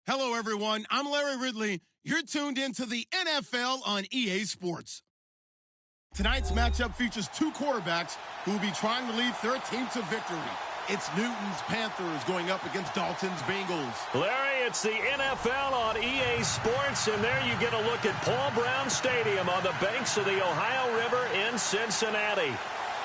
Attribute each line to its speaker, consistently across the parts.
Speaker 1: Hello, everyone. I'm Larry Ridley. You're tuned into the NFL on EA Sports. Tonight's matchup features two quarterbacks who will be trying to lead their team to victory. It's Newton's Panthers going up against Dalton's Bengals.
Speaker 2: Larry, it's the NFL on EA Sports, and there you get a look at Paul Brown Stadium on the banks of the Ohio River in Cincinnati.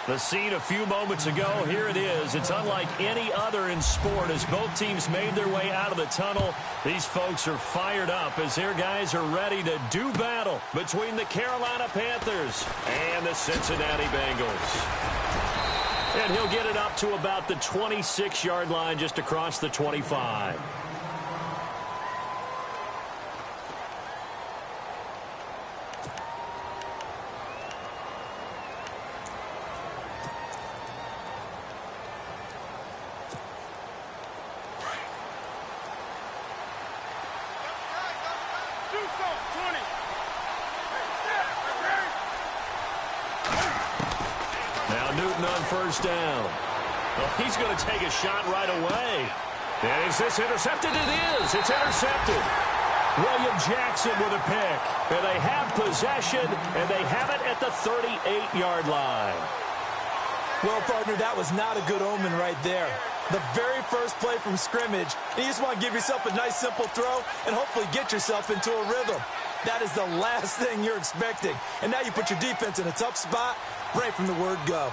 Speaker 2: The scene a few moments ago, here it is. It's unlike any other in sport as both teams made their way out of the tunnel. These folks are fired up as their guys are ready to do battle between the Carolina Panthers and the Cincinnati Bengals. And he'll get it up to about the 26-yard line just across the 25. Newton on first down. Well, he's going to take a shot right away. And is this intercepted? It is. It's intercepted. William Jackson with a pick. And they have possession, and they have it at the 38-yard line.
Speaker 3: Well, partner, that was not a good omen right there. The very first play from scrimmage, you just want to give yourself a nice, simple throw and hopefully get yourself into a rhythm. That is the last thing you're expecting. And now you put your defense in a tough spot right from the word go.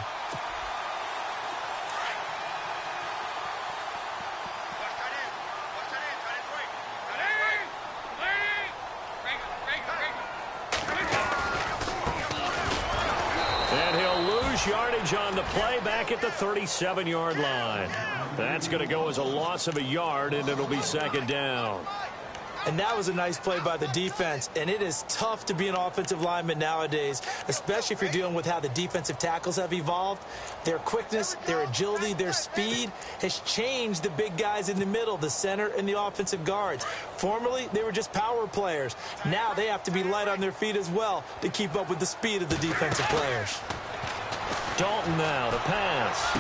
Speaker 2: Yardage on the play back at the 37-yard line. That's going to go as a loss of a yard, and it'll be second down.
Speaker 3: And that was a nice play by the defense, and it is tough to be an offensive lineman nowadays, especially if you're dealing with how the defensive tackles have evolved. Their quickness, their agility, their speed has changed the big guys in the middle, the center, and the offensive guards. Formerly, they were just power players. Now they have to be light on their feet as well to keep up with the speed of the defensive players.
Speaker 2: Dalton now to pass.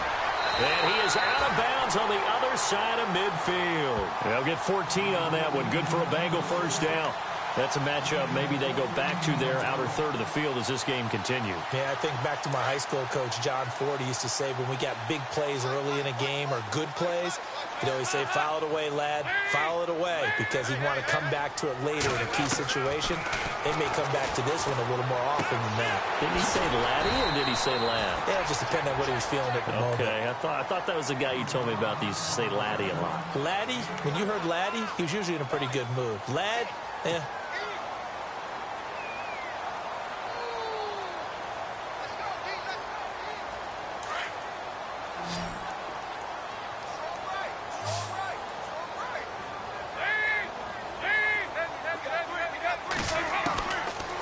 Speaker 2: And he is out of bounds on the other side of midfield. They'll get 14 on that one. Good for a Bengal first down. That's a matchup maybe they go back to their outer third of the field as this game continues.
Speaker 3: Yeah, I think back to my high school coach, John Ford. He used to say when we got big plays early in a game or good plays, he'd always say, foul it away, lad, foul it away, because he'd want to come back to it later in a key situation. They may come back to this one a little more often than that.
Speaker 2: Did he say laddie or did he say lad?
Speaker 3: Yeah, it just depended on what he was feeling at the moment.
Speaker 2: Okay, I thought that was the guy you told me about. He used to say laddie a lot.
Speaker 3: Laddie, when you heard laddie, he was usually in a pretty good mood. Lad, eh.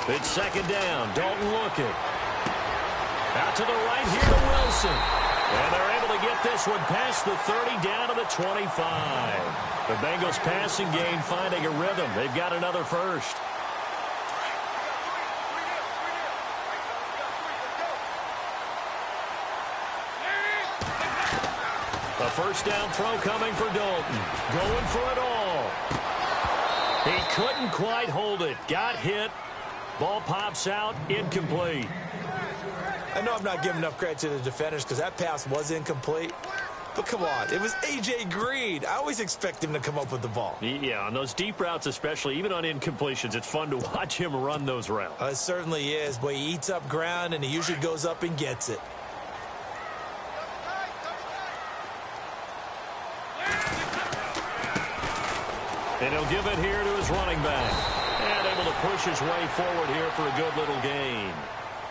Speaker 2: It's second down. Dalton looking. Out to the right here to Wilson. And they're able to get this one past the 30 down to the 25. The Bengals passing game finding a rhythm. They've got another first. A first down throw coming for Dalton. Going for it all. He couldn't quite hold it. Got hit. Ball pops out, incomplete.
Speaker 3: I know I'm not giving enough credit to the defenders because that pass was incomplete. But come on, it was A.J. Green. I always expect him to come up with the ball.
Speaker 2: Yeah, on those deep routes especially, even on incompletions, it's fun to watch him run those routes.
Speaker 3: It certainly is. Boy, he eats up ground, and he usually goes up and gets it.
Speaker 2: And he'll give it here to his running back. And able to push his way forward here for a good little gain.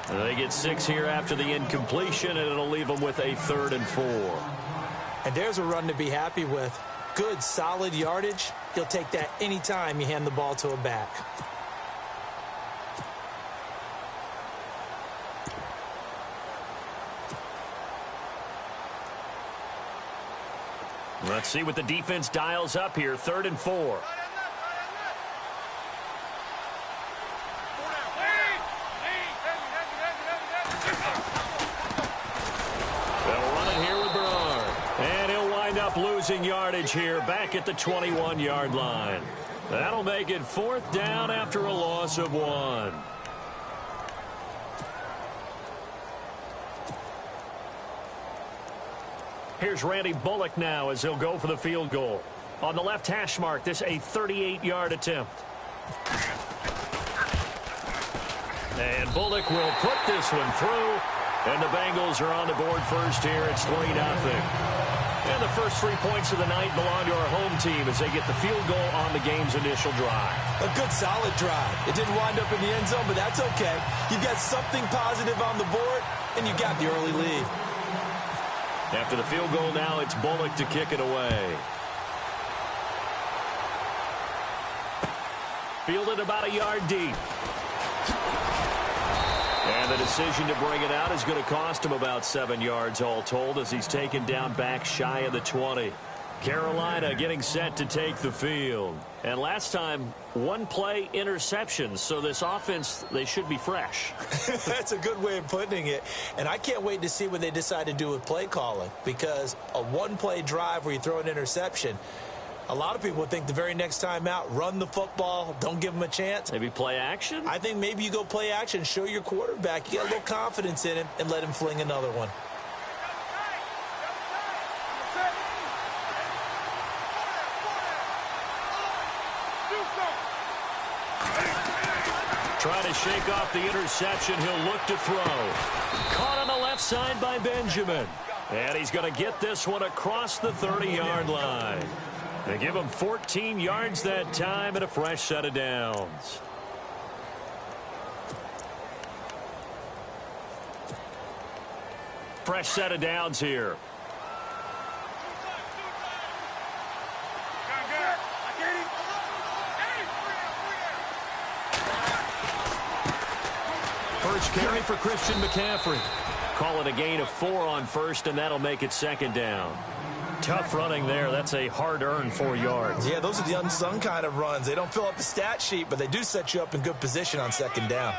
Speaker 2: They get 6 here after the incompletion, and it'll leave them with a 3rd and 4.
Speaker 3: And there's a run to be happy with. Good, solid yardage. He'll take that anytime you hand the ball to a back.
Speaker 2: Let's see what the defense dials up here. 3rd and 4. losing yardage here back at the 21-yard line. That'll make it 4th down after a loss of 1. Here's Randy Bullock now as he'll go for the field goal. On the left hash mark, this a 38-yard attempt. And Bullock will put this one through. And the Bengals are on the board first here. It's 3-0. And the first 3 points of the night belong to our home team as they get the field goal on the game's initial drive.
Speaker 3: A good, solid drive. It didn't wind up in the end zone, but that's okay. You got something positive on the board, and you got the early lead.
Speaker 2: After the field goal now, it's Bullock to kick it away. Fielded about a yard deep. And the decision to bring it out is going to cost him about 7 yards all told as he's taken down back shy of the 20. Carolina getting set to take the field. And last time, 1 play interception. So this offense, they should be fresh.
Speaker 3: That's a good way of putting it. And I can't wait to see what they decide to do with play calling. Because a 1-play drive where you throw an interception, a lot of people think the very next time out, run the football, don't give them a chance.
Speaker 2: Maybe play action?
Speaker 3: I think maybe you go play action, show your quarterback. You got a little confidence in him, and let him fling another one.
Speaker 2: Trying to shake off the interception. He'll look to throw. Caught on the left side by Benjamin. And he's going to get this one across the 30-yard line. They give him 14 yards that time and a fresh set of downs. Fresh set of downs here. First carry for Christian McCaffrey. Call it a gain of 4 on first, and that'll make it 2nd down. Tough running there. That's a hard-earned 4 yards.
Speaker 3: Yeah, those are the unsung kind of runs. They don't fill up the stat sheet, but they do set you up in good position on 2nd down.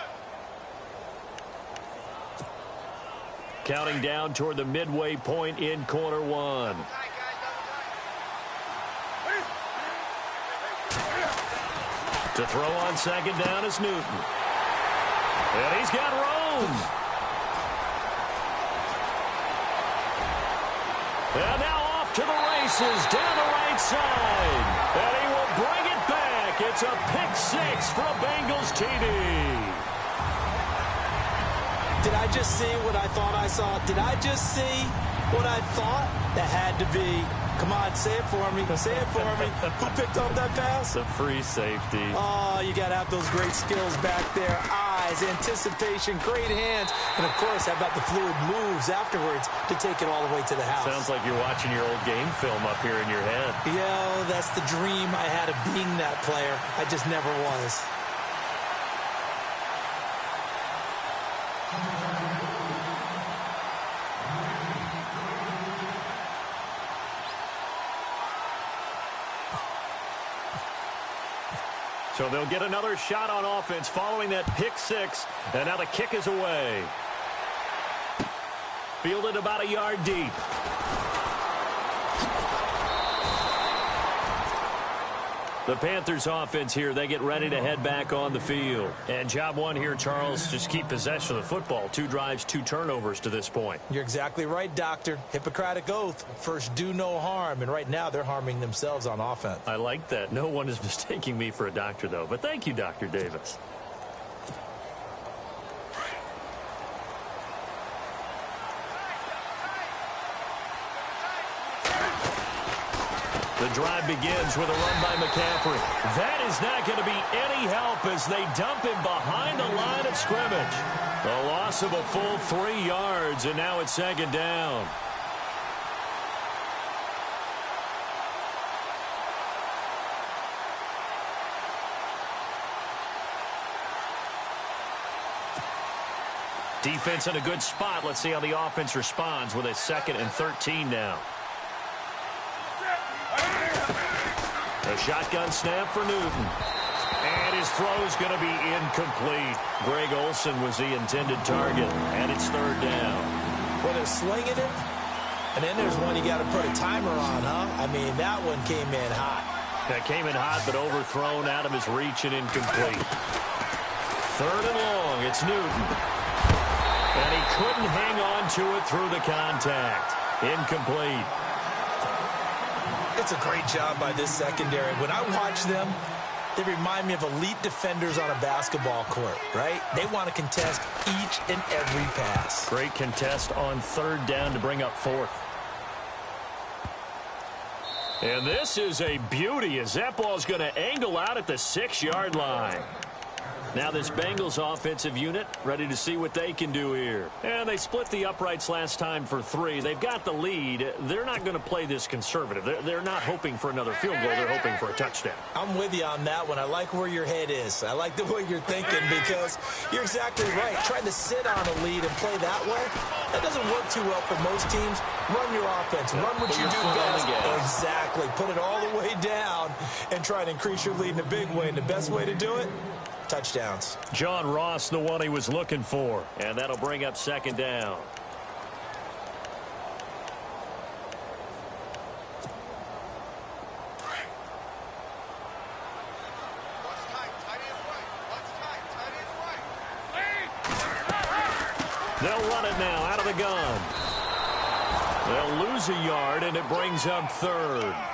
Speaker 2: Counting down toward the midway point in quarter 1. To throw on 2nd down is Newton. And he's got room. And now off to the races down the right side. And he will bring it back. It's a pick-6 for a Bengals TD.
Speaker 3: Did I just see what I thought I saw? Did I just see what I thought? That had to be. Come on, say it for me. Say it for me. Who picked up that pass?
Speaker 2: The free safety.
Speaker 3: Oh, you got to have those great skills back there. Eyes, anticipation, great hands. And, of course, how about the fluid moves afterwards to take it all the way to the house?
Speaker 2: Sounds like you're watching your old game film up here in your head.
Speaker 3: Yeah, that's the dream I had of being that player. I just never was.
Speaker 2: So they'll get another shot on offense following that pick-6. And now the kick is away. Fielded about a yard deep. The Panthers offense here, they get ready to head back on the field. And job 1 here, Charles, just keep possession of the football. 2 drives, 2 turnovers to this point.
Speaker 3: You're exactly right, Doctor. Hippocratic oath. First, do no harm. And right now, they're harming themselves on offense.
Speaker 2: I like that. No one is mistaking me for a doctor, though. But thank you, Dr. Davis. The drive begins with a run by McCaffrey. That is not going to be any help as they dump him behind the line of scrimmage. A loss of a full 3 yards, and now it's 2nd down. Defense in a good spot. Let's see how the offense responds with a 2nd and 13 now. A shotgun snap for Newton. And his throw's going to be incomplete. Greg Olsen was the intended target, and it's 3rd down.
Speaker 3: Well, they're slinging it. And then there's one you got to put a timer on, huh? I mean, that one came in hot.
Speaker 2: That came in hot, but overthrown, out of his reach and incomplete. 3rd and long, it's Newton. And he couldn't hang on to it through the contact. Incomplete.
Speaker 3: It's a great job by this secondary. When I watch them, they remind me of elite defenders on a basketball court, right? They want to contest each and every pass.
Speaker 2: Great contest on 3rd down to bring up 4th. And this is a beauty as that ball's going to angle out at the 6-yard line. Now this Bengals offensive unit ready to see what they can do here. And they split the uprights last time for 3. They've got the lead. They're not going to play this conservative. They're not hoping for another field goal. They're hoping for a touchdown.
Speaker 3: I'm with you on that one. I like where your head is. I like the way you're thinking because you're exactly right. Trying to sit on a lead and play that way, that doesn't work too well for most teams. Run your offense. Run what you do best. Exactly. Put it all the way down and try and increase your lead in a big way. And the best way to do it, touchdowns.
Speaker 2: John Ross, the one he was looking for. And that'll bring up 2nd down. They'll run it now out of the gun. They'll lose a yard, and it brings up 3rd.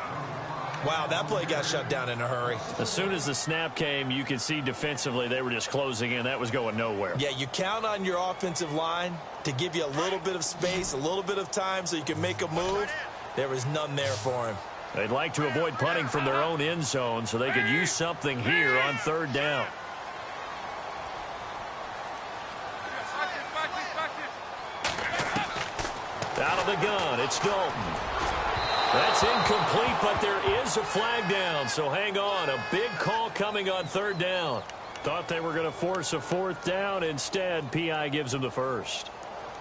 Speaker 3: Wow, that play got shut down in a hurry.
Speaker 2: As soon as the snap came, you could see defensively they were just closing in. That was going nowhere.
Speaker 3: Yeah, you count on your offensive line to give you a little bit of space, a little bit of time so you can make a move. There was none there for him.
Speaker 2: They'd like to avoid punting from their own end zone so they could use something here on 3rd down. Out of the gun, it's Dalton. That's incomplete, but there is a flag down, so hang on. A big call coming on 3rd down. Thought they were going to force a 4th down. Instead, P.I. gives them the 1st.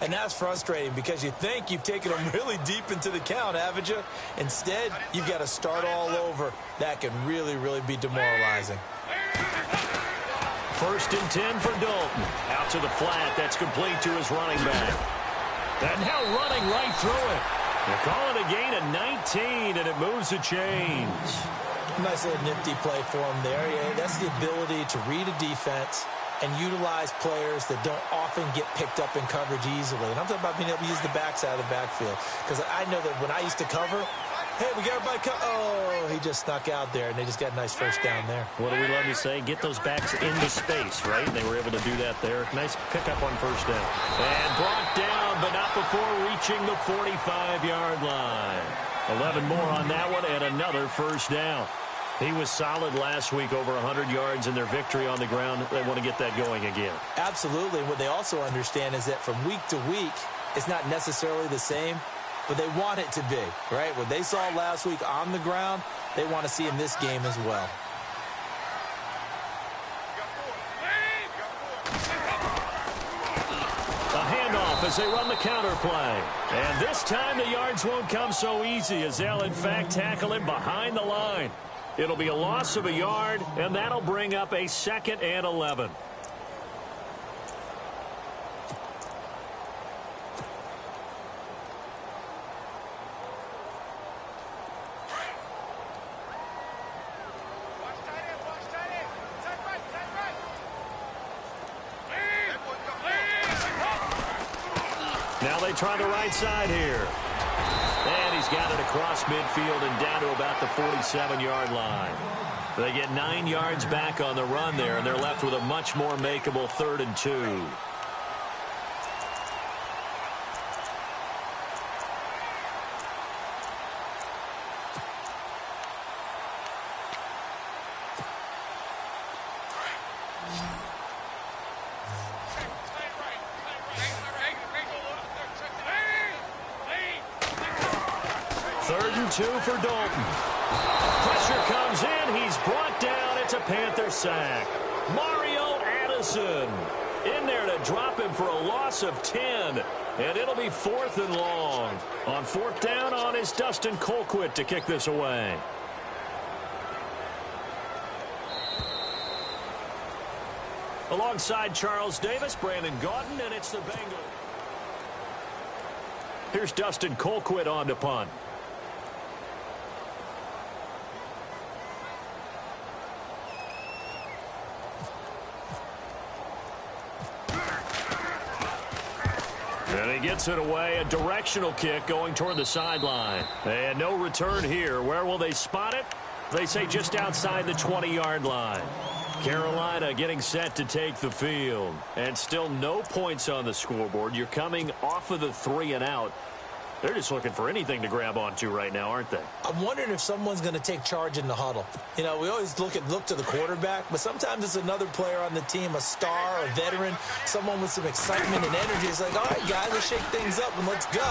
Speaker 3: And that's frustrating because you think you've taken them really deep into the count, haven't you? Instead, you've got to start all over. That can really, really be demoralizing.
Speaker 2: 1st and 10 for Dalton. Out to the flat. That's complete to his running back. And now running right through it. They're calling a gain of 19, and it moves the chains.
Speaker 3: Nice little nifty play for him there. Yeah, that's the ability to read a defense and utilize players that don't often get picked up in coverage easily. And I'm talking about being able to use the backside of the backfield. Because I know that when I used to cover, hey, we got everybody oh, he just snuck out there, and they just got a nice 1st down there.
Speaker 2: What do we love to say? Get those backs into space, right? And they were able to do that there. Nice pickup on 1st down. And brought down, but not before reaching the 45-yard line. 11 more on that one, and another 1st down. He was solid last week, over 100 yards in their victory on the ground. They want to get that going again.
Speaker 3: Absolutely. And what they also understand is that from week to week, it's not necessarily the same, but they want it to be, right? What they saw last week on the ground, they want to see in this game as well.
Speaker 2: A handoff as they run the counter play. And this time the yards won't come so easy as they'll, in fact, tackle him behind the line. It'll be a loss of a yard, and that'll bring up a 2nd and 11. Now they try the right side here. And he's got it across midfield and down to about the 47-yard line. They get 9 yards back on the run there, and they're left with a much more makeable 3rd and 2. Two for Dalton. Pressure comes in. He's brought down. It's a Panther sack. Mario Addison in there to drop him for a loss of 10. And it'll be 4th and long. On 4th down on is Dustin Colquitt to kick this away. Alongside Charles Davis, Brandon Gaudin, and it's the Bengals. Here's Dustin Colquitt on to punt. And he gets it away. A directional kick going toward the sideline. And no return here. Where will they spot it? They say just outside the 20-yard line. Carolina getting set to take the field. And still no points on the scoreboard. You're coming off of the 3 and out. They're just looking for anything to grab onto right now, aren't they?
Speaker 3: I'm wondering if someone's going to take charge in the huddle. You know, we always look to the quarterback, but sometimes it's another player on the team, a star, a veteran, someone with some excitement and energy. It's like, all right, guys, let's shake things up and let's go,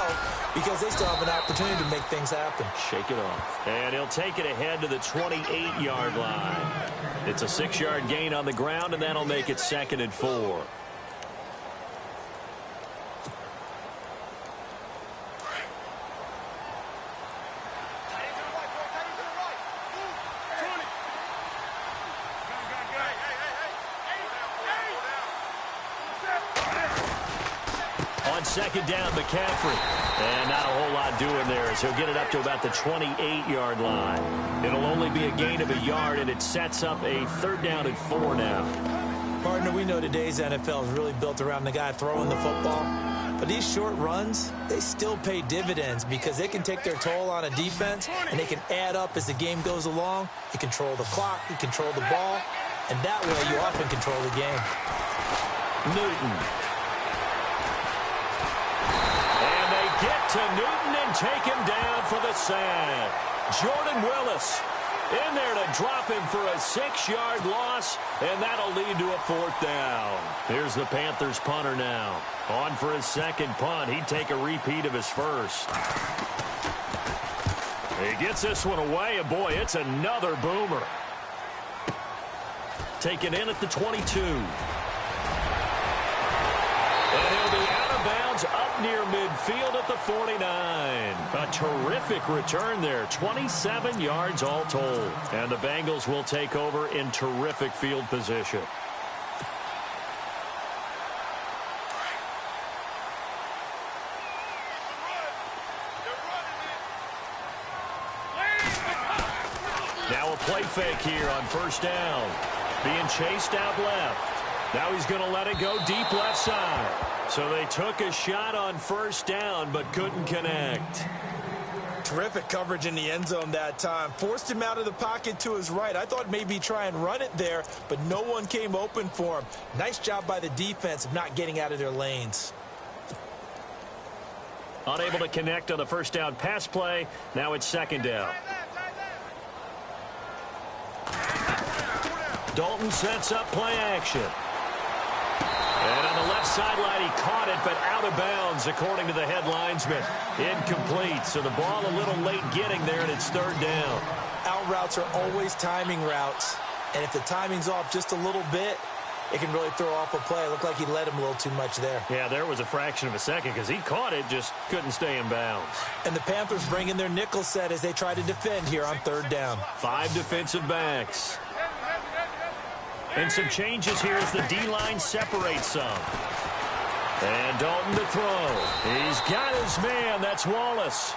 Speaker 3: because they still have an opportunity to make things happen.
Speaker 2: Shake it off. And he'll take it ahead to the 28-yard line. It's a 6-yard gain on the ground, and that'll make it 2nd and 4. On 2nd down, McCaffrey. And not a whole lot doing there as he'll get it up to about the 28-yard line. It'll only be a gain of a yard, and it sets up a 3rd down and 4 now.
Speaker 3: Partner, we know today's NFL is really built around the guy throwing the football. But these short runs, they still pay dividends because they can take their toll on a defense, and they can add up as the game goes along. You control the clock, you control the ball, and that way you often control the game.
Speaker 2: Newton. Get to Newton and take him down for the sack. Jordan Willis in there to drop him for a 6-yard loss, and that'll lead to a 4th down. Here's the Panthers punter now. On for his 2nd punt. He'd take a repeat of his first. He gets this one away, and boy, it's another boomer. Taken in at the 22. And he'll be out of bounds up near midfield at the 49. A terrific return there. 27 yards all told. And the Bengals will take over in terrific field position. Now a play fake here on 1st down. Being chased out left. Now he's going to let it go deep left side. So they took a shot on 1st down but couldn't connect.
Speaker 3: Terrific coverage in the end zone that time. Forced him out of the pocket to his right. I thought maybe try and run it there, but no one came open for him. Nice job by the defense of not getting out of their lanes.
Speaker 2: Unable to connect on the 1st down pass play. Now it's 2nd down. Dalton sets up play action. And on the left sideline, he caught it, but out of bounds, according to the head linesman. Incomplete, so the ball a little late getting there, and it's 3rd down.
Speaker 3: Out routes are always timing routes, and if the timing's off just a little bit, it can really throw off a play. It looked like he let him a little too much there.
Speaker 2: Yeah, there was a fraction of a second because he caught it, just couldn't stay in bounds.
Speaker 3: And the Panthers bring in their nickel set as they try to defend here on 3rd down.
Speaker 2: 5 defensive backs. And some changes here as the D-line separates some. And Dalton to throw. He's got his man. That's Wallace.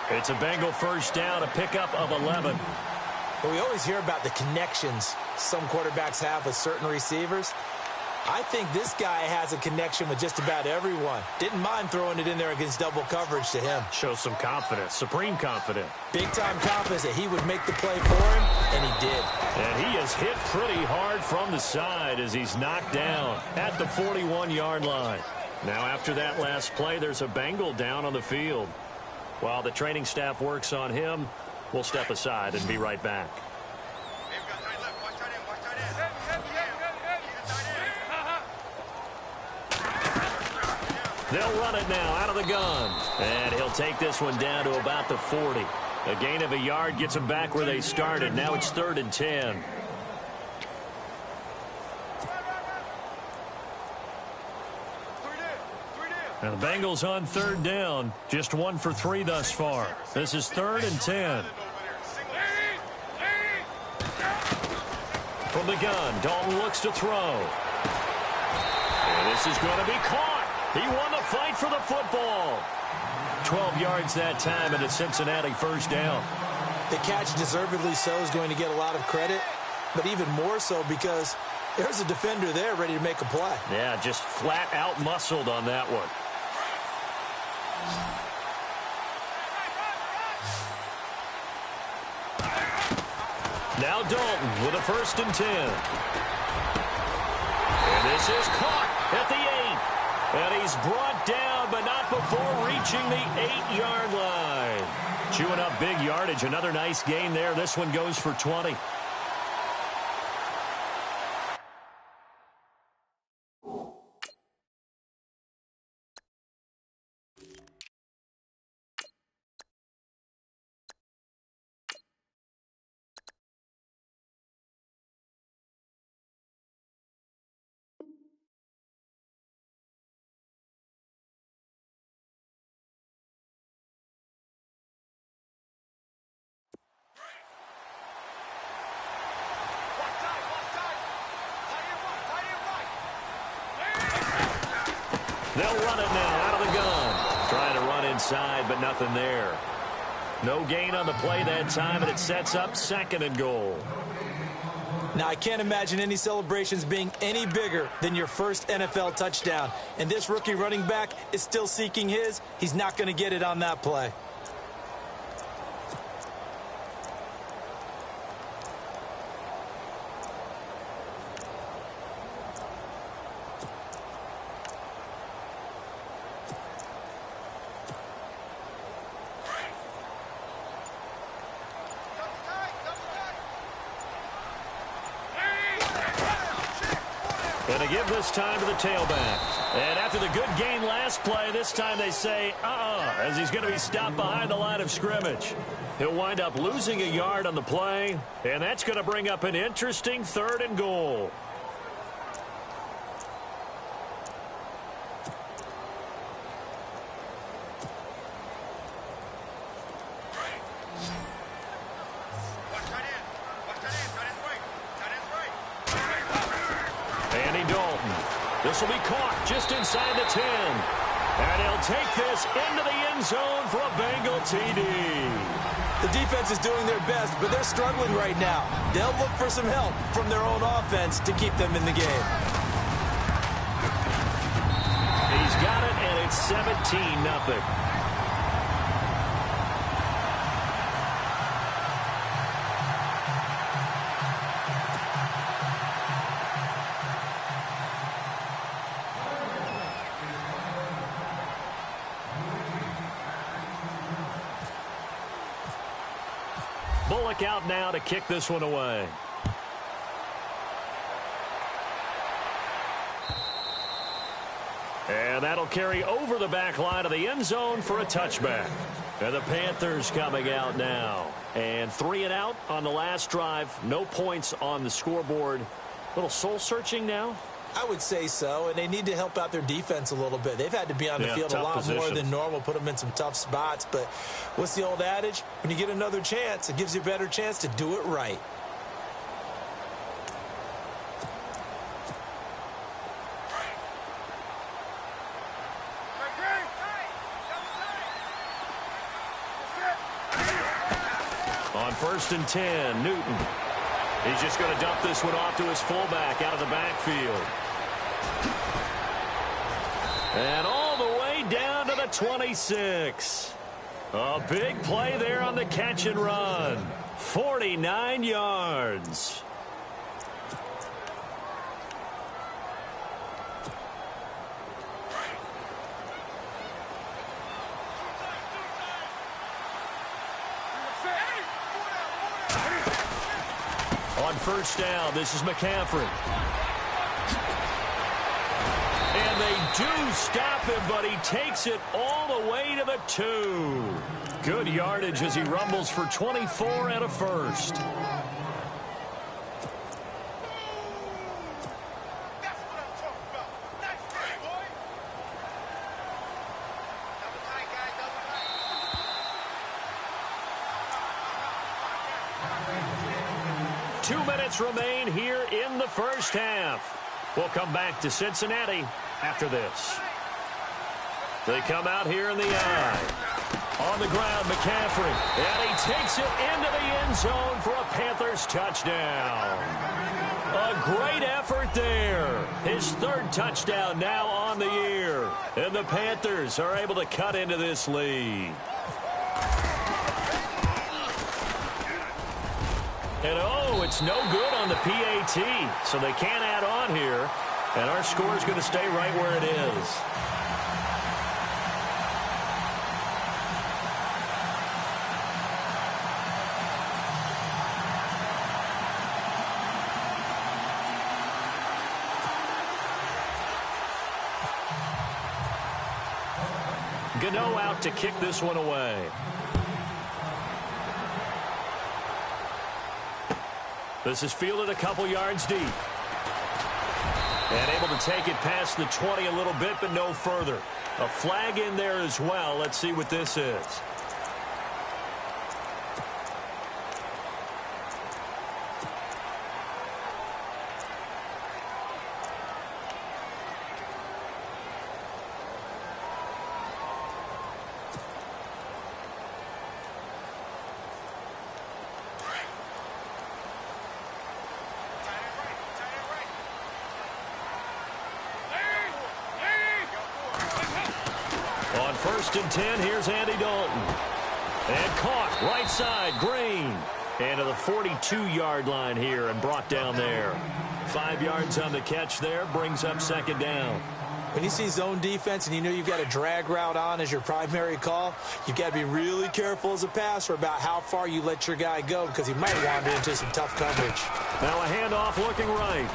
Speaker 2: It's a Bengal 1st down, a pickup of 11.
Speaker 3: But we always hear about the connections some quarterbacks have with certain receivers. I think this guy has a connection with just about everyone. Didn't mind throwing it in there against double coverage to him.
Speaker 2: Shows some confidence, supreme confidence.
Speaker 3: Big-time confidence that he would make the play for him, and he did.
Speaker 2: And he is hit pretty hard from the side as he's knocked down at the 41-yard line. Now after that last play, there's a Bengal down on the field. While the training staff works on him, we'll step aside and be right back. They'll run it now out of the gun. And he'll take this one down to about the 40. A gain of a yard gets them back where they started. Now it's 3rd and 10. And the Bengals on 3rd down. Just 1 for 3 thus far. This is 3rd and 10. From the gun, Dalton looks to throw. And this is going to be caught. He won the fight for the football. 12 yards that time, and it's Cincinnati first down.
Speaker 3: The catch, deservedly so, is going to get a lot of credit, but even more so because there's a defender there ready to make a play.
Speaker 2: Yeah, just flat out muscled on that one. Now Dalton with a 1st and 10. And this is caught at the 8. And he's brought down, but not before reaching the 8-yard line. Chewing up big yardage. Another nice gain there. This one goes for 20. They'll run it now out of the gun. Trying to run inside, but nothing there. No gain on the play that time, and it sets up 2nd and goal.
Speaker 3: Now, I can't imagine any celebrations being any bigger than your first NFL touchdown. And this rookie running back is still seeking his. He's not going to get it on that play.
Speaker 2: Going to give this time to the tailback. And after the good gain last play, this time they say, as he's going to be stopped behind the line of scrimmage. He'll wind up losing a yard on the play, and that's going to bring up an interesting 3rd and goal. This will be caught just inside the 10. And he'll take this into the end zone for a Bengal TD.
Speaker 3: The defense is doing their best, but they're struggling right now. They'll look for some help from their own offense to keep them in the game.
Speaker 2: He's got it, and it's 17-0. Bullock out now to kick this one away. And that'll carry over the back line of the end zone for a touchback. And the Panthers coming out now. And 3 and out on the last drive. No points on the scoreboard. A little soul-searching now.
Speaker 3: I would say so, and they need to help out their defense a little bit. They've had to be on the field a lot more than normal, put them in some tough spots. But what's the old adage? When you get another chance, it gives you a better chance to do it right.
Speaker 2: On 1st and 10, Newton. He's just going to dump this one off to his fullback out of the backfield. And all the way down to the 26. A big play there on the catch and run. 49 yards. On 1st down, this is McCaffrey. And they do stop him, but he takes it all the way to the 2. Good yardage as he rumbles for 24 and a first. Remain here in the first half. We'll come back to Cincinnati after this. They come out here in the I. On the ground, McCaffrey. And he takes it into the end zone for a Panthers touchdown. A great effort there. His third touchdown now on the year. And the Panthers are able to cut into this lead. And oh, it's no good on the PAT. So they can't add on here. And our score is going to stay right where it is. Gano out to kick this one away. This is fielded a couple yards deep. And able to take it past the 20 a little bit, but no further. A flag in there as well. Let's see what this is. On 1st and 10, here's Andy Dalton. And caught right side, Green. And to the 42-yard line here and brought down there. 5 yards on the catch there, brings up 2nd down.
Speaker 3: When you see zone defense and you know you've got a drag route on as your primary call, you've got to be really careful as a passer about how far you let your guy go because he might wander into some tough coverage.
Speaker 2: Now a handoff looking right.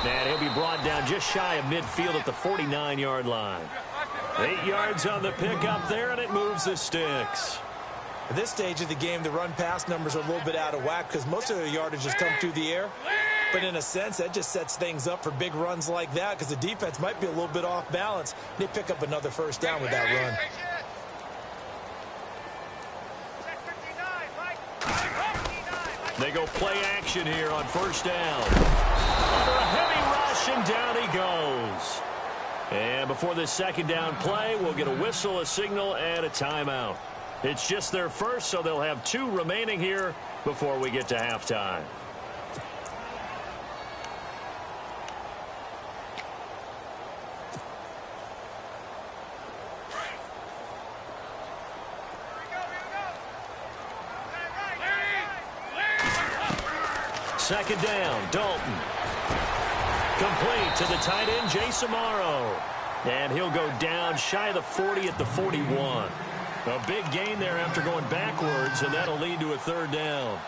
Speaker 2: And he'll be brought down just shy of midfield at the 49-yard line. 8 yards on the pickup there, and it moves the sticks.
Speaker 3: At this stage of the game, the run-pass numbers are a little bit out of whack because most of the yardage has come through the air. But in a sense, that just sets things up for big runs like that because the defense might be a little bit off balance. They pick up another 1st down with that run.
Speaker 2: They go play action here on 1st down. Under a heavy rush, and down he goes. And before this 2nd down play, we'll get a whistle, a signal, and a timeout. It's just their first, so they'll have 2 remaining here before we get to halftime. Second down, Dalton. Complete to the tight end, Jason Morrow. And he'll go down shy of the 40 at the 41. A big gain there after going backwards, and that'll lead to a 3rd down.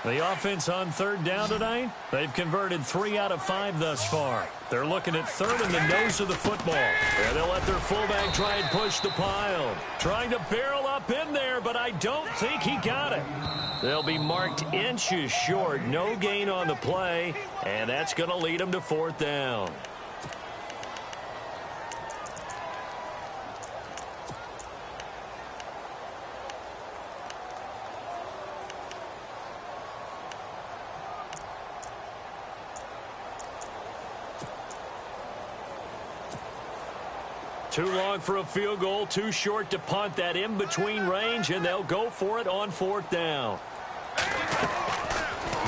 Speaker 2: The offense on 3rd down tonight, they've converted 3 out of 5 thus far. They're looking at 3rd in the nose of the football. And they'll let their fullback try and push the pile. Trying to barrel up in there, but I don't think he got it. They'll be marked inches short. No gain on the play, and that's going to lead them to 4th down. Too long for a field goal, too short to punt. That in-between range, and they'll go for it on 4th down.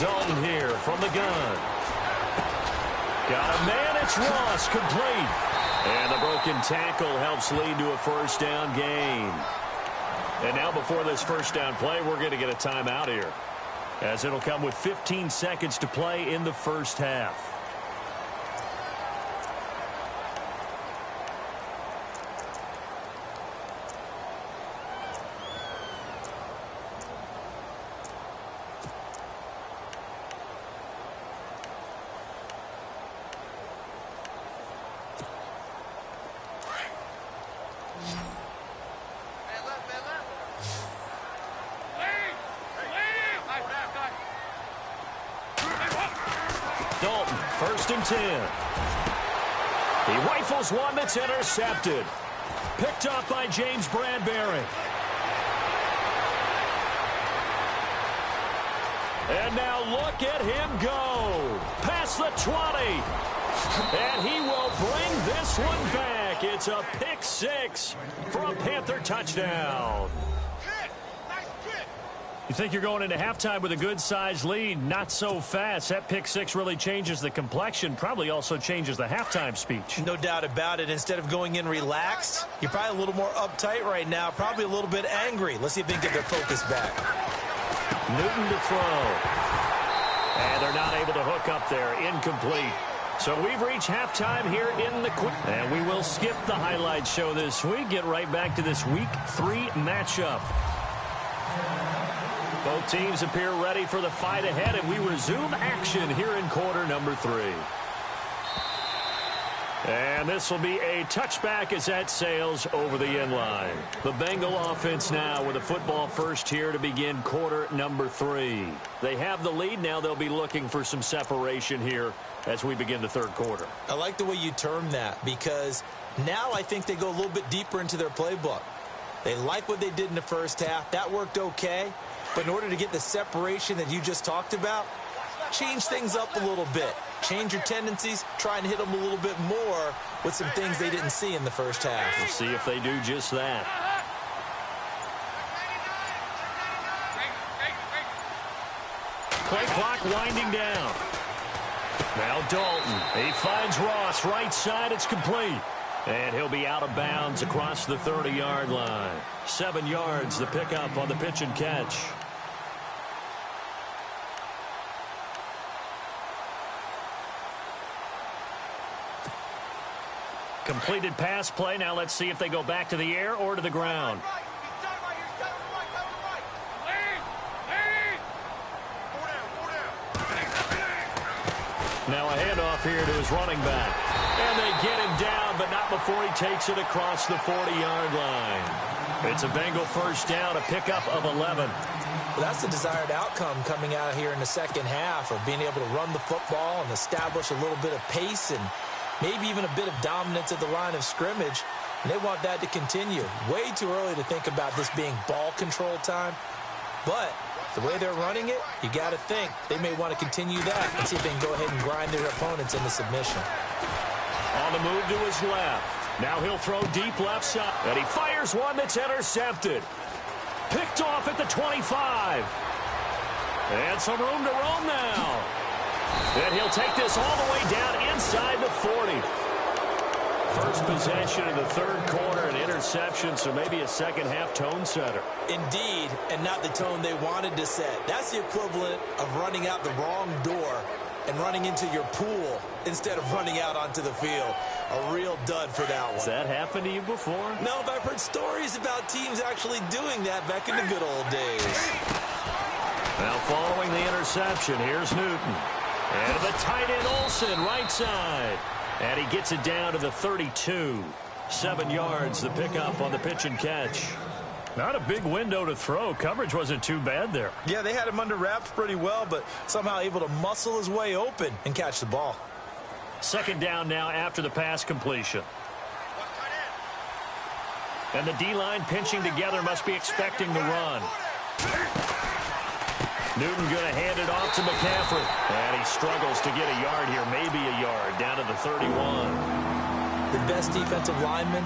Speaker 2: Dalton here from the gun. Got a man, it's Ross, complete. And the broken tackle helps lead to a 1st down gain. And now before this 1st down play, we're going to get a timeout here, as it'll come with 15 seconds to play in the 1st half. Dalton, 1st and 10. He rifles one that's intercepted. Picked up by James Bradbury. And now look at him go. Past the 20. And he will bring this one back. It's a pick six for a Panther touchdown. You think you're going into halftime with a good-sized lead? Not so fast. That pick six really changes the complexion, probably also changes the halftime speech.
Speaker 3: No doubt about it. Instead of going in relaxed, you're probably a little more uptight right now, probably a little bit angry. Let's see if they can get their focus back.
Speaker 2: Newton to throw. And they're not able to hook up there. Incomplete. So we've reached halftime here in the quick. And we will skip the highlight show this week. Get right back to this Week 3 matchup. Both teams appear ready for the fight ahead, and we resume action here in quarter number 3. And this will be a touchback as that sails over the end line. The Bengal offense now with a football first here to begin quarter number 3. They have the lead now. They'll be looking for some separation here as we begin the third quarter.
Speaker 3: I like the way you term that, because now I think they go a little bit deeper into their playbook. They like what they did in the first half. That worked okay. But in order to get the separation that you just talked about, change things up a little bit. Change your tendencies, try and hit them a little bit more with some things they didn't see in the first half.
Speaker 2: We'll see if they do just that. Play clock winding down. Now Dalton. He finds Ross right side. It's complete. And he'll be out of bounds across the 30-yard line. 7 yards, the pickup on the pitch and catch. Completed pass play. Now let's see if they go back to the air or to the ground. Now a handoff here to his running back. And they get him down, but not before he takes it across the 40-yard line. It's a Bengal first down, a pickup of 11.
Speaker 3: Well, that's the desired outcome coming out here in the second half, of being able to run the football and establish a little bit of pace and maybe even a bit of dominance at the line of scrimmage. And they want that to continue. Way too early to think about this being ball control time. But the way they're running it, you got to think they may want to continue that and see if they can go ahead and grind their opponents into submission.
Speaker 2: On the move to his left. Now he'll throw deep left side. And he fires one that's intercepted. Picked off at the 25. And some room to roam now. And he'll take this all the way down inside the 40. First possession in the third quarter, an interception, so maybe a second-half tone setter.
Speaker 3: Indeed, and not the tone they wanted to set. That's the equivalent of running out the wrong door and running into your pool instead of running out onto the field. A real dud for that one.
Speaker 2: Has that happened to you before?
Speaker 3: No, but I've heard stories about teams actually doing that back in the good old days.
Speaker 2: Now following the interception, here's Newton. And the tight end Olsen, right side. And he gets it down to the 32. 7 yards, the pickup on the pitch and catch. Not a big window to throw. Coverage wasn't too bad there.
Speaker 3: Yeah, they had him under wraps pretty well, but somehow able to muscle his way open and catch the ball.
Speaker 2: Second down now after the pass completion. And the D-line pinching together, must be expecting the run. Newton going to hand it off to McCaffrey. And he struggles to get a yard here, maybe a yard, down to the 31.
Speaker 3: The best defensive linemen,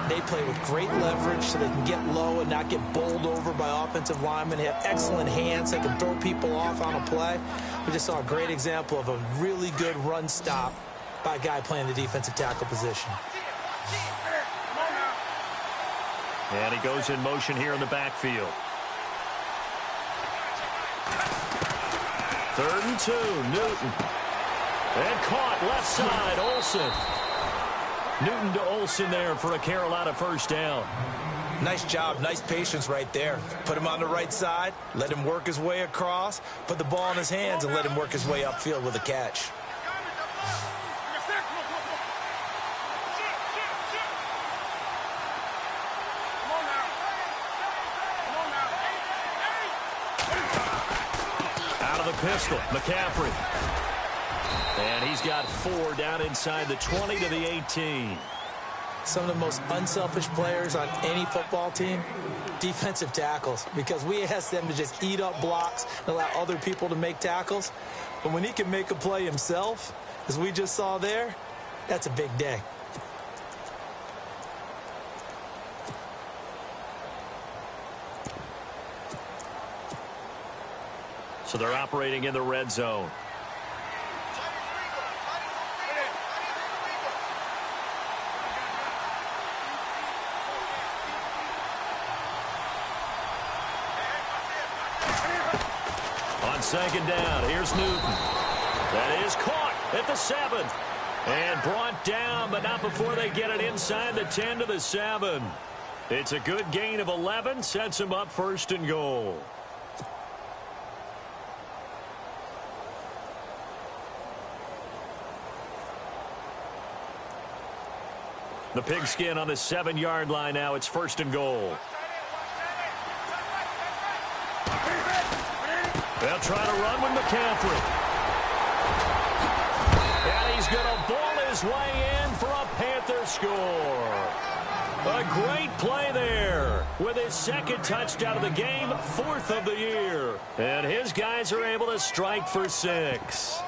Speaker 3: they play with great leverage so they can get low and not get bowled over by offensive linemen. They have excellent hands. They can throw people off on a play. We just saw a great example of a really good run stop by a guy playing the defensive tackle position.
Speaker 2: And he goes in motion here in the backfield. 3rd and 2, Newton. And caught left side, Olsen. Newton to Olsen there for a Carolina first down.
Speaker 3: Nice job, nice patience right there. Put him on the right side, let him work his way across, put the ball in his hands, and let him work his way upfield with a catch.
Speaker 2: Out of the pistol, McCaffrey. And he's got 4 down inside the 20 to the 18.
Speaker 3: Some of the most unselfish players on any football team, defensive tackles, because we ask them to just eat up blocks and allow other people to make tackles. But when he can make a play himself, as we just saw there, that's a big day.
Speaker 2: So they're operating in the red zone. On second down, here's Newton. That is caught at the 7. And brought down, but not before they get it inside the 10 to the 7. It's a good gain of 11, sets him up 1st and goal. The pigskin on the 7-yard line now. It's 1st and goal. They'll try to run with McCaffrey. And he's going to ball his way in for a Panther score. A great play there with his 2nd touchdown of the game, 4th of the year. And his guys are able to strike for 6.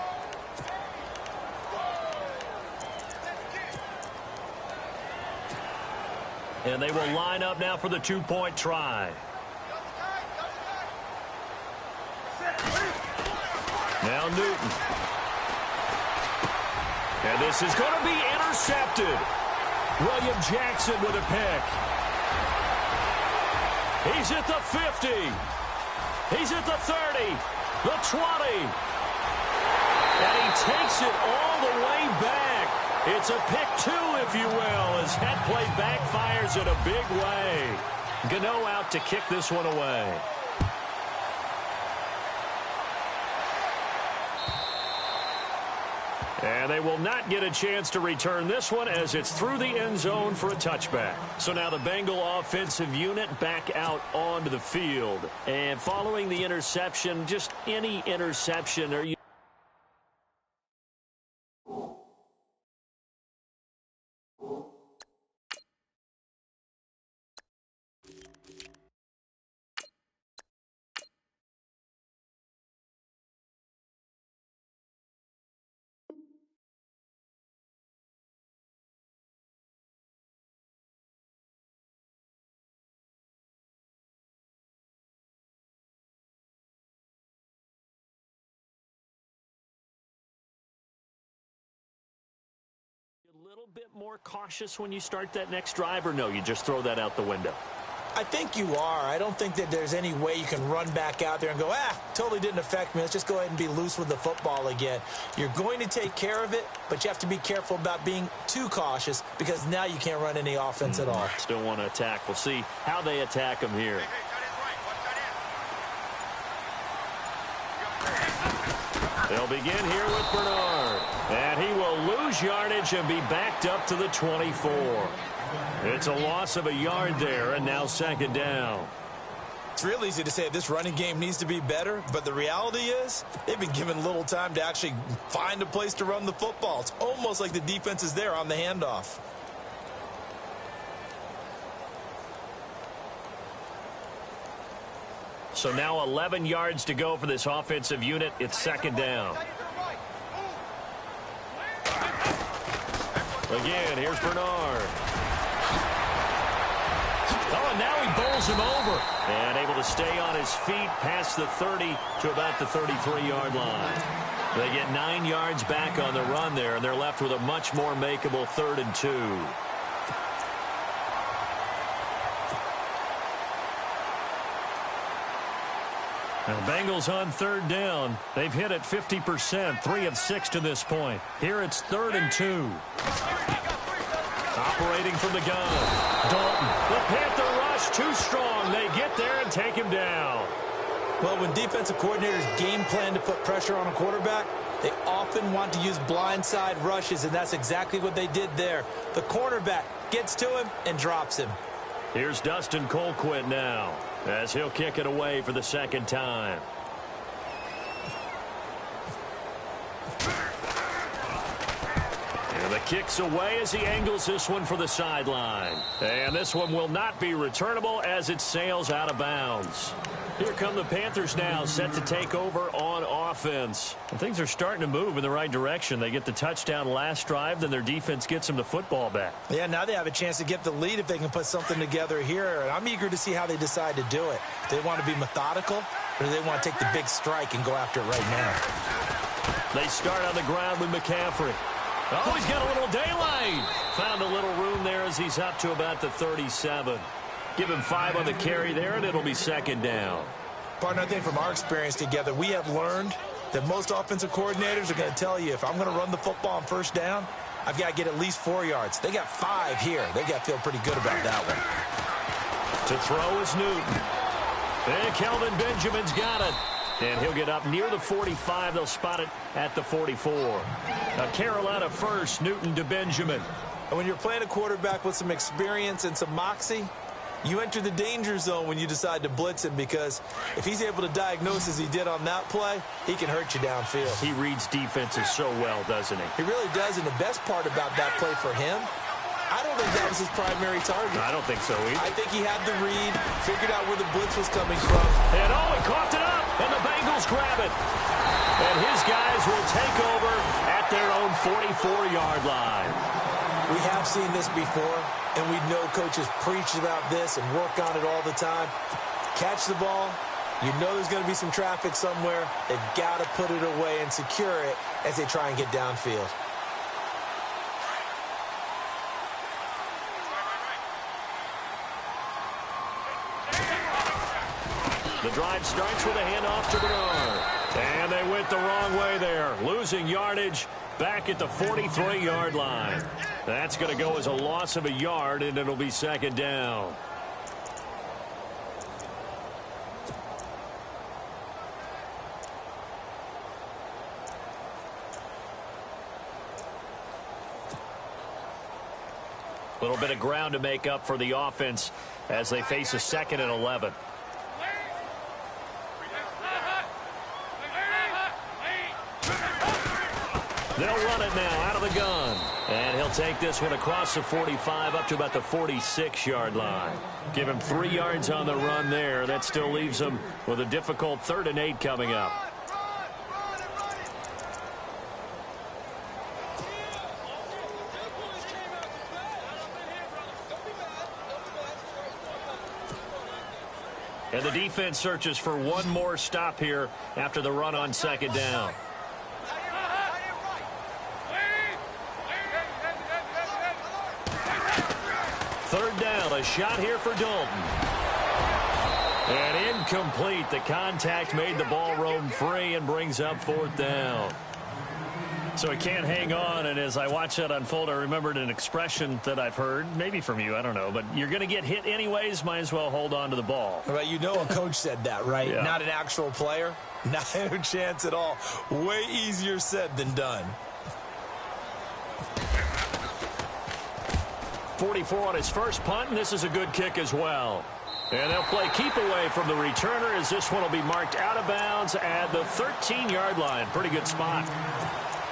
Speaker 2: And they will line up now for the 2-point try. Now Newton. And this is going to be intercepted. William Jackson with a pick. He's at the 50. He's at the 30. The 20. And he takes it all the way back. It's a pick 2, if you will, as that play backfires in a big way. Gano out to kick this one away. And they will not get a chance to return this one as it's through the end zone for a touchback. So now the Bengal offensive unit back out onto the field. And following the interception, just any interception, are you a little bit more cautious when you start that next drive, or no, you just throw that out the window?
Speaker 3: I think you are. I don't think that there's any way you can run back out there and go, totally didn't affect me. Let's just go ahead and be loose with the football again. You're going to take care of it, but you have to be careful about being too cautious because now you can't run any offense at all.
Speaker 2: Still want to attack. We'll see how they attack him here. They'll begin here with Bernard. And he will lose yardage and be backed up to the 24. It's a loss of a yard there, and now 2nd down.
Speaker 3: It's real easy to say this running game needs to be better, but the reality is they've been given little time to actually find a place to run the football. It's almost like the defense is there on the handoff.
Speaker 2: So now 11 yards to go for this offensive unit. It's 2nd down. Again, here's Bernard. Oh, and now he bowls him over. And able to stay on his feet past the 30 to about the 33-yard line. They get 9 yards back on the run there, and they're left with a much more makeable 3rd and 2. Now, the Bengals on 3rd down. They've hit it 50%, 3 of 6 to this point. Here it's 3rd and 2. Operating from the gun. Dalton. The Panther rush too strong. They get there and take him down.
Speaker 3: Well, when defensive coordinators game plan to put pressure on a quarterback, they often want to use blindside rushes, and that's exactly what they did there. The cornerback gets to him and drops him.
Speaker 2: Here's Dustin Colquitt now, as he'll kick it away for the 2nd time. And the kick's away as he angles this one for the sideline. And this one will not be returnable as it sails out of bounds. Here come the Panthers now, set to take over on offense. And things are starting to move in the right direction. They get the touchdown last drive, then their defense gets them the football back.
Speaker 3: Yeah, now they have a chance to get the lead if they can put something together here. And I'm eager to see how they decide to do it. Do they want to be methodical, or do they want to take the big strike and go after it right now?
Speaker 2: They start on the ground with McCaffrey. Oh, he's got a little daylight. Found a little room there as he's up to about the 37. Give him 5 on the carry there, and it'll be second down.
Speaker 3: Partner, I think from our experience together, we have learned that most offensive coordinators are going to tell you, if I'm going to run the football on first down, I've got to get at least 4 yards. They got 5 here. They got to feel pretty good about that one.
Speaker 2: To throw is Newton. And Kelvin Benjamin's got it. And he'll get up near the 45. They'll spot it at the 44. Carolina first, Newton to Benjamin.
Speaker 3: And when you're playing a quarterback with some experience and some moxie, you enter the danger zone when you decide to blitz him, because if he's able to diagnose as he did on that play, he can hurt you downfield.
Speaker 2: He reads defenses so well, doesn't he?
Speaker 3: He really does, and the best part about that play for him, I don't think that was his primary target.
Speaker 2: I don't think so either.
Speaker 3: I think he had the read, figured out where the blitz was coming from.
Speaker 2: And he coughed it up, and the Bengals grab it. And his guys will take over at their own 44-yard line.
Speaker 3: We have seen this before, and we know coaches preach about this and work on it all the time. Catch the ball. You know there's going to be some traffic somewhere. They've got to put it away and secure it as they try and get downfield.
Speaker 2: The drive starts with a handoff to Bernard. And they went the wrong way there, losing yardage back at the 43-yard line. That's going to go as a loss of a yard, and it'll be second down. A little bit of ground to make up for the offense as they face a 2nd and 11. They'll run it now out of the gun. And he'll take this one across the 45 up to about the 46-yard line. Give him 3 yards on the run there. That still leaves him with a difficult 3rd and 8 coming up. And the defense searches for one more stop here after the run on 2nd down. Third down, a shot here for Dalton. And incomplete. The contact made the ball roam free and brings up 4th down. So he can't hang on, and as I watch that unfold, I remembered an expression that I've heard, maybe from you, I don't know, but you're going to get hit anyways, might as well hold on to the ball.
Speaker 3: Right, you know a coach said that, right?
Speaker 2: Yeah.
Speaker 3: Not an actual player. Not a chance at all. Way easier said than done.
Speaker 2: 44 on his first punt, and this is a good kick as well. And they'll play keep away from the returner as this one will be marked out of bounds at the 13-yard line. Pretty good spot.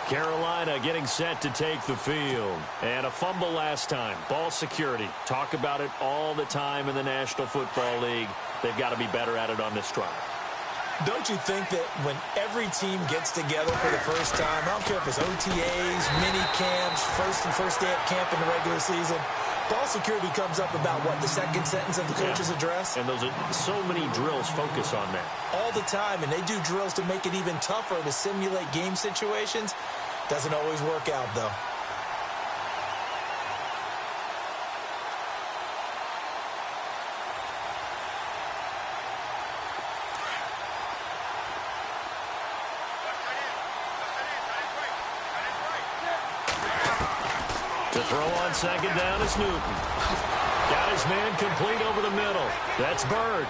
Speaker 2: Carolina getting set to take the field. And a fumble last time. Ball security. Talk about it all the time in the National Football League. They've got to be better at it on this drive.
Speaker 3: Don't you think that when every team gets together for the first time, I don't care if it's OTAs, mini camps, first day at camp in the regular season, ball security comes up about, what, the second sentence of the coach's address?
Speaker 2: And those are so many drills focus on that.
Speaker 3: All the time, and they do drills to make it even tougher to simulate game situations. Doesn't always work out, though.
Speaker 2: To throw on 2nd down is Newton. Got his man complete over the middle. That's Bird.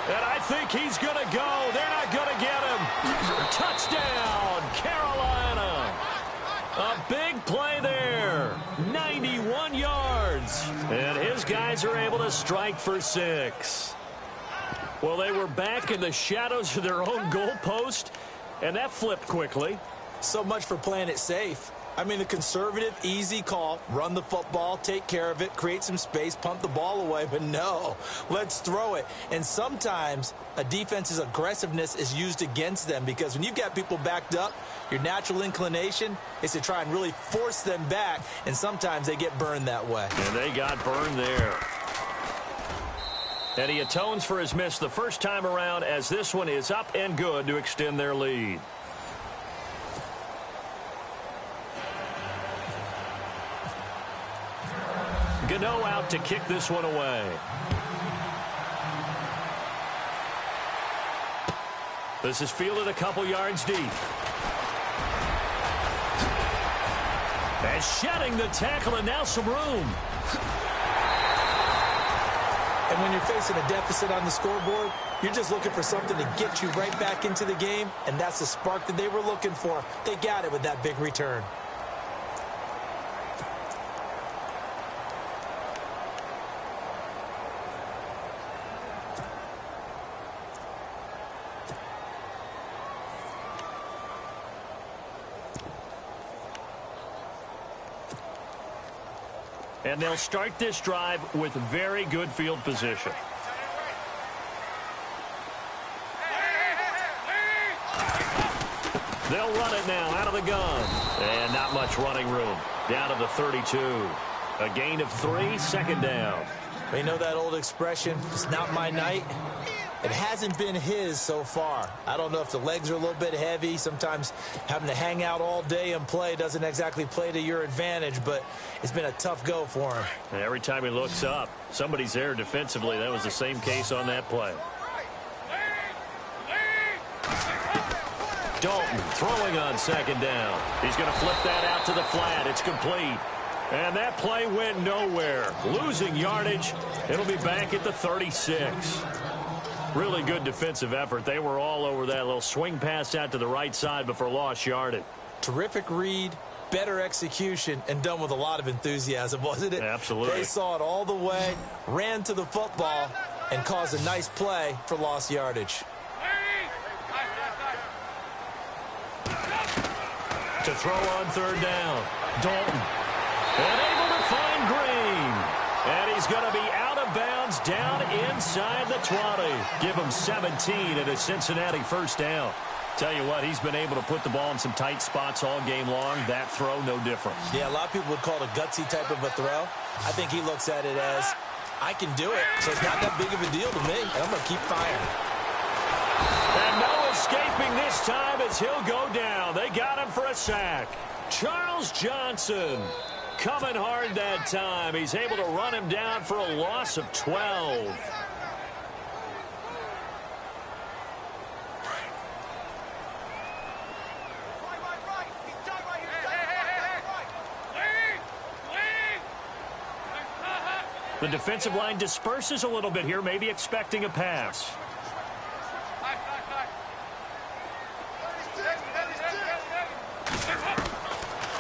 Speaker 2: And I think he's going to go. They're not going to get him. Touchdown, Carolina. A big play there. 91 yards. And his guys are able to strike for 6. Well, they were back in the shadows of their own goal post, and that flipped quickly.
Speaker 3: So much for playing it safe. I mean, the conservative, easy call, run the football, take care of it, create some space, punt the ball away, but no, let's throw it. And sometimes a defense's aggressiveness is used against them because when you've got people backed up, your natural inclination is to try and really force them back, and sometimes they get burned that way.
Speaker 2: And they got burned there. And he atones for his miss the first time around as this one is up and good to extend their lead. Gano out to kick this one away. This is fielded a couple yards deep. And shedding the tackle, and now some room.
Speaker 3: And when you're facing a deficit on the scoreboard, you're just looking for something to get you right back into the game, and that's the spark that they were looking for. They got it with that big return.
Speaker 2: And they'll start this drive with very good field position. They'll run it now out of the gun. And not much running room. Down to the 32. A gain of 3, second down.
Speaker 3: You know that old expression, it's not my night? It hasn't been his so far. I don't know if the legs are a little bit heavy. Sometimes having to hang out all day and play doesn't exactly play to your advantage, but it's been a tough go for him.
Speaker 2: And every time he looks up, somebody's there defensively. That was the same case on that play. Dalton throwing on second down. He's going to flip that out to the flat. It's complete. And that play went nowhere. Losing yardage. It'll be back at the 36. Really good defensive effort. They were all over that little swing pass out to the right side before lost yardage.
Speaker 3: Terrific read, better execution, and done with a lot of enthusiasm, wasn't it?
Speaker 2: Absolutely.
Speaker 3: They saw it all the way, ran to the football, and caused a nice play for lost yardage.
Speaker 2: To throw on third down. Dalton. And able to find Green. And he's going to be out of bounds down inside the 20. Give him 17 at a Cincinnati first down. Tell you what, he's been able to put the ball in some tight spots all game long. That throw, no different.
Speaker 3: Yeah, a lot of people would call it a gutsy type of a throw. I think he looks at it as, I can do it, so it's not that big of a deal to me, and I'm going to keep firing.
Speaker 2: And no escaping this time as he'll go down. They got him for a sack. Charles Johnson coming hard that time. He's able to run him down for a loss of 12. The defensive line disperses a little bit here, maybe expecting a pass.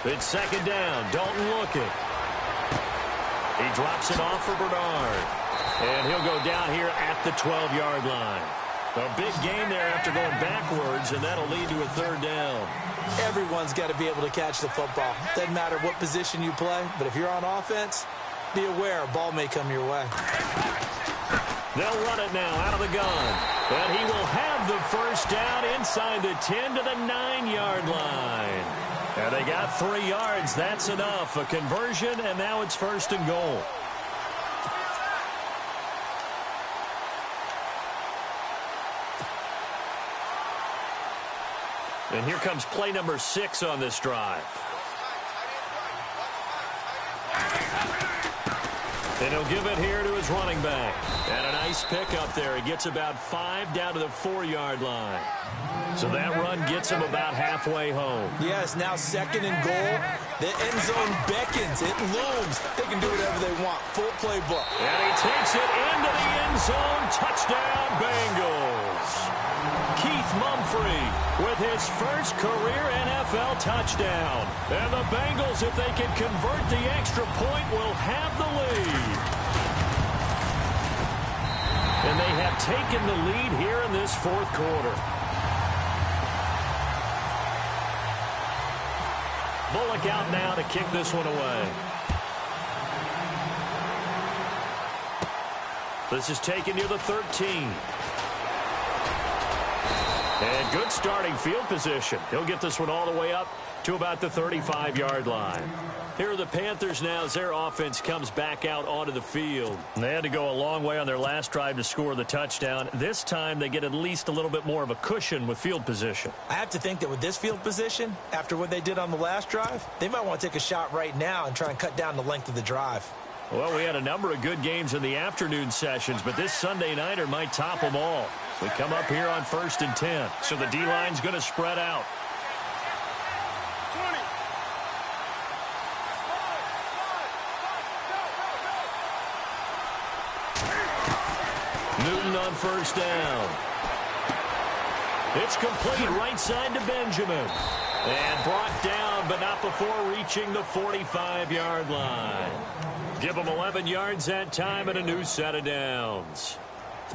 Speaker 2: It's second down. Dalton looking. He drops it off for Bernard. And he'll go down here at the 12-yard line. A big gain there after going backwards, and that'll lead to a third down.
Speaker 3: Everyone's got to be able to catch the football. Doesn't matter what position you play, but if you're on offense, be aware a ball may come your way.
Speaker 2: They'll run it now out of the gun. And he will have the first down inside the 10 to the 9-yard line. And they got 3 yards. That's enough. A conversion, and now it's first and goal. And here comes play number 6 on this drive. And he'll give it here to his running back. And a nice pickup there. He gets about 5 down to the 4-yard line. So that run gets him about halfway home.
Speaker 3: Yes, now second and goal. The end zone beckons. It looms. They can do whatever they want. Full playbook.
Speaker 2: And he takes it into the end zone. Touchdown, Bengals. Keith Mumphrey with his first career NFL touchdown. And the Bengals, if they can convert the extra point, will have the lead. And they have taken the lead here in this fourth quarter. Bullock out now to kick this one away. This is taken near the 13. And good starting field position. He'll get this one all the way up to about the 35-yard line. Here are the Panthers now as their offense comes back out onto the field. And they had to go a long way on their last drive to score the touchdown. This time they get at least a little bit more of a cushion with field position.
Speaker 3: I have to think that with this field position, after what they did on the last drive, they might want to take a shot right now and try and cut down the length of the drive.
Speaker 2: Well, we had a number of good games in the afternoon sessions, but this Sunday nighter might top them all. We come up here on 1st and 10, so the D-line's going to spread out. 20. Newton on 1st down. It's complete right side to Benjamin. And brought down, but not before reaching the 45-yard line. Give them 11 yards that time and a new set of downs.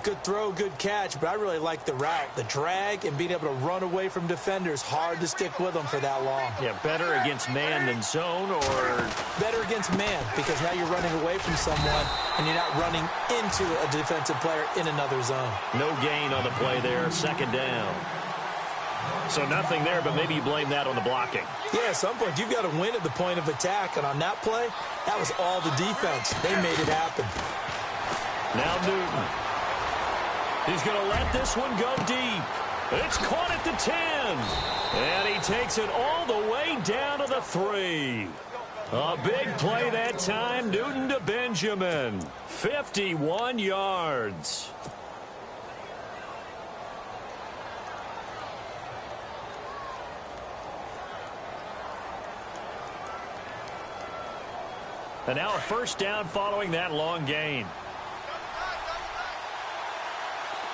Speaker 3: Good throw, good catch, but I really like the route. The drag and being able to run away from defenders, hard to stick with them for that long.
Speaker 2: Yeah, better against man than zone, or?
Speaker 3: Better against man, because now you're running away from someone and you're not running into a defensive player in another zone.
Speaker 2: No gain on the play there, 2nd down. So nothing there, but maybe you blame that on the blocking.
Speaker 3: Yeah, at some point you've got to win at the point of attack, and on that play, that was all the defense. They made it happen.
Speaker 2: Now Newton. He's going to let this one go deep. It's caught at the 10. And he takes it all the way down to the 3. A big play that time, Newton to Benjamin. 51 yards. And now a 1st down following that long gain.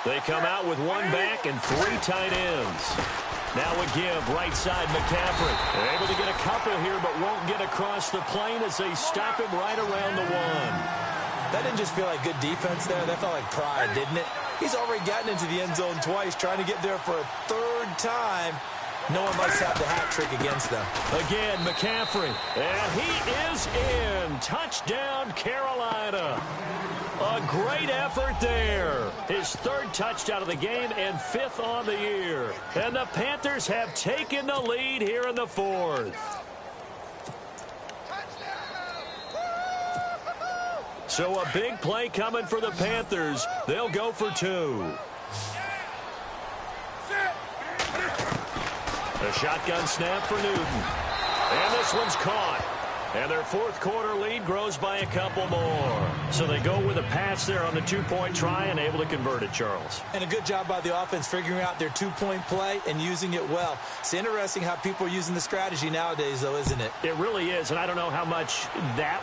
Speaker 2: They come out with 1 back and 3 tight ends. Now a give, right side, McCaffrey. They're able to get a couple here, but won't get across the plane as they stop him right around the 1.
Speaker 3: That didn't just feel like good defense there. That felt like pride, didn't it? He's already gotten into the end zone twice, trying to get there for a 3rd time. No one likes to have the hat trick against them.
Speaker 2: Again, McCaffrey. And he is in. Touchdown, Carolina. A great effort there. His 3rd touchdown of the game and 5th on the year. And the Panthers have taken the lead here in the 4th. So a big play coming for the Panthers. They'll go for 2. A shotgun snap for Newton. And this one's caught. And their 4th quarter lead grows by a couple more. So they go with a pass there on the 2-point try and able to convert it, Charles.
Speaker 3: And a good job by the offense figuring out their 2-point play and using it well. It's interesting how people are using the strategy nowadays, though, isn't it?
Speaker 2: It really is, and I don't know how much that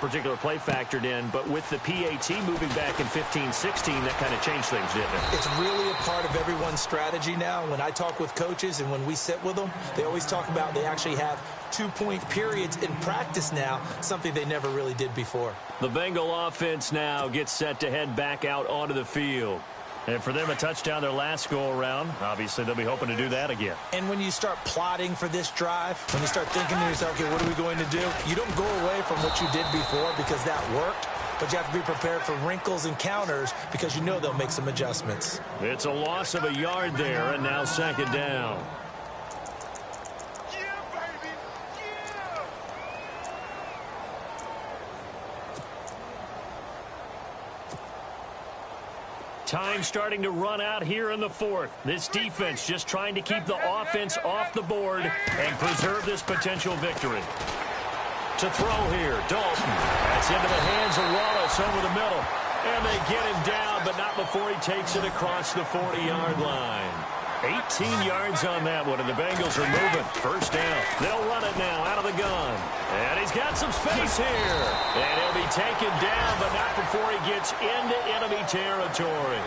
Speaker 2: particular play factored in, but with the PAT moving back in 15-16, that kind of changed things, didn't it?
Speaker 3: It's really a part of everyone's strategy now. When I talk with coaches and when we sit with them, they always talk about they actually have 2-point periods in practice now, something they never really did before.
Speaker 2: The Bengal offense now gets set to head back out onto the field. And for them, a touchdown their last go-around. Obviously, they'll be hoping to do that again.
Speaker 3: And when you start plotting for this drive, when you start thinking to yourself, okay, what are we going to do? You don't go away from what you did before because that worked, but you have to be prepared for wrinkles and counters because you know they'll make some adjustments.
Speaker 2: It's a loss of a yard there, and now 2nd down. Time starting to run out here in the 4th. This defense just trying to keep the offense off the board and preserve this potential victory. To throw here, Dalton. That's into the hands of Wallace over the middle. And they get him down, but not before he takes it across the 40-yard line. 18 yards on that one, and the Bengals are moving. 1st down. They'll run it now out of the gun. And he's got some space here. And he'll be taken down, but not before he gets into enemy territory.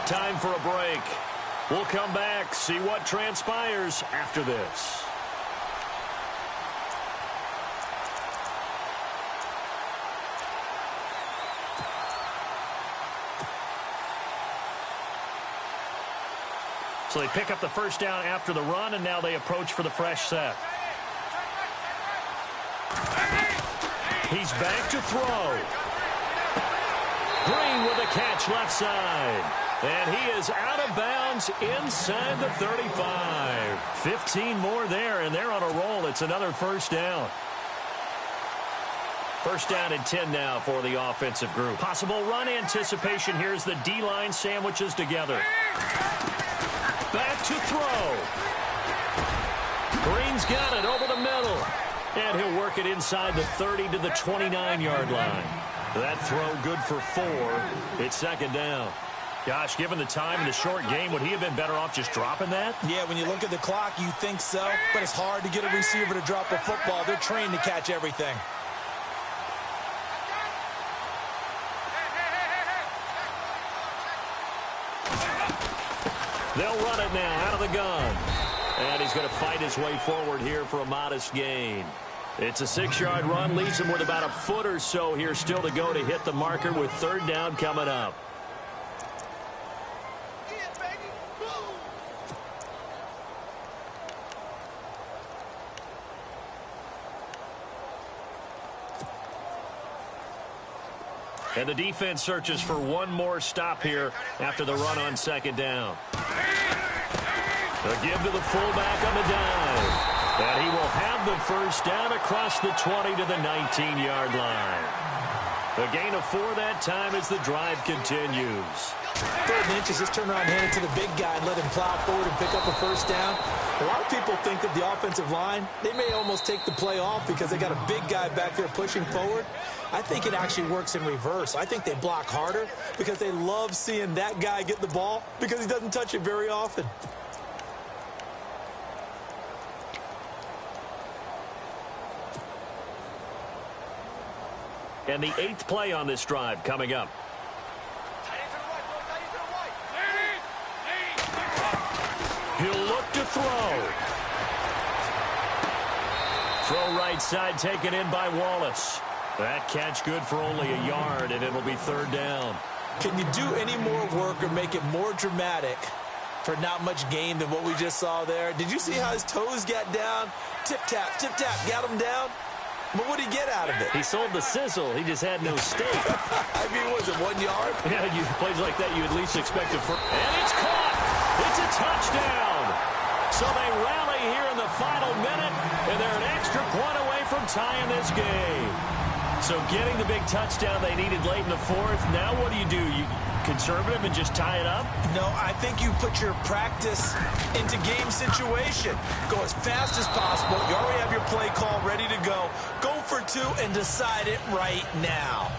Speaker 2: Time for a break. We'll come back, see what transpires after this. So they pick up the 1st down after the run, and now they approach for the fresh set. He's back to throw. Green with a catch left side. And he is out of bounds inside the 35. 15 more there, and they're on a roll. It's another first down. First down and 10 now for the offensive group. Possible run anticipation. Here's the D-line sandwiches together. Back to throw. Green's got it over the middle. And he'll work it inside the 30 to the 29-yard line. That throw good for 4. It's second down. Gosh, given the time in the short game, would he have been better off just dropping that?
Speaker 3: Yeah, when you look at the clock, you think so. But it's hard to get a receiver to drop a football. They're trained to catch everything.
Speaker 2: They'll run it now out of the gun. And he's going to fight his way forward here for a modest gain. It's a 6-yard run. Leaves him with about a foot or so here still to go to hit the marker with third down coming up. And the defense searches for one more stop here after the run on second down. A give to the fullback on the dive. And he will have the first down across the 20 to the 19-yard line. A gain of 4 that time as the drive continues.
Speaker 3: 3rd and inches, just turn around and hand it to the big guy and let him plow forward and pick up a first down. A lot of people think that the offensive line, they may almost take the play off because they got a big guy back there pushing forward. I think it actually works in reverse. I think they block harder because they love seeing that guy get the ball because he doesn't touch it very often.
Speaker 2: And the 8th play on this drive coming up. He'll look to throw. Throw right side taken in by Wallace. That catch good for only a yard, and it'll be third down.
Speaker 3: Can you do any more work or make it more dramatic for not much gain than what we just saw there? Did you see how his toes got down? Tip-tap, got him down. But what did he get out of it?
Speaker 2: He sold the sizzle. He just had no steak.
Speaker 3: I mean, was it 1 yard?
Speaker 2: Yeah, plays like that, you at least expect it for. And it's caught. It's a touchdown. So they rally here in the final minute, and they're an extra point away from tying this game. So getting the big touchdown they needed late in the 4th. Now what do? You conservative and just tie it up?
Speaker 3: No, I think you put your practice into game situation. Go as fast as possible. You already have your play call ready to go. Go for 2 and decide it right now.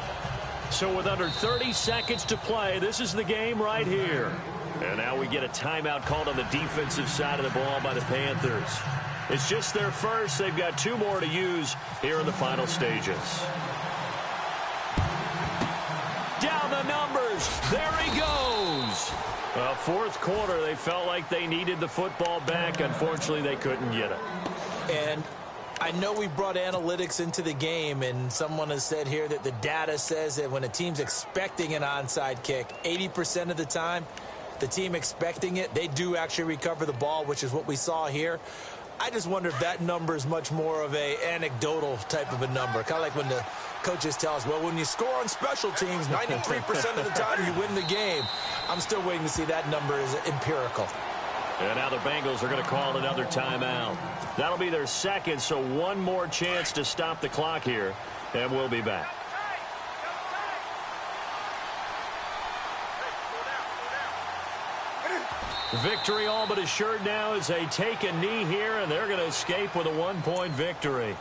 Speaker 2: So with under 30 seconds to play, this is the game right here. And now we get a timeout called on the defensive side of the ball by the Panthers. It's just their first. They've got 2 more to use here in the final stages. Down the numbers. There he goes. 4th quarter, they felt like they needed the football back. Unfortunately, they couldn't get it.
Speaker 3: And I know we brought analytics into the game, and someone has said here that the data says that when a team's expecting an onside kick, 80% of the time, the team expecting it, they do actually recover the ball, which is what we saw here. I just wonder if that number is much more of a anecdotal type of a number. Kind of like when the coaches tell us, well, when you score on special teams, 93% of the time you win the game. I'm still waiting to see that number is empirical.
Speaker 2: And now the Bengals are going to call another timeout. That'll be their second, so one more chance to stop the clock here, and we'll be back. Victory all but assured now as they take a knee here, and they're going to escape with a 1-point victory.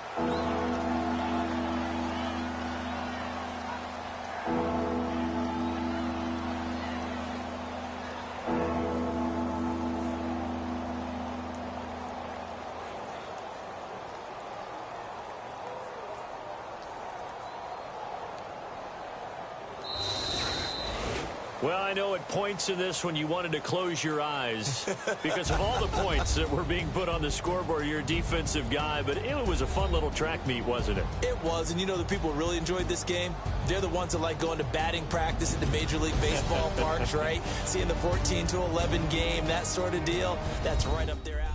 Speaker 2: Well, I know at points in this when you wanted to close your eyes because of all the points that were being put on the scoreboard. You're a defensive guy, but it was a fun little track meet, wasn't it?
Speaker 3: It was, and you know the people who really enjoyed this game? They're the ones that like going to batting practice at the Major League Baseball parks, right? Seeing the 14-11 game, that sort of deal. That's right up their alley.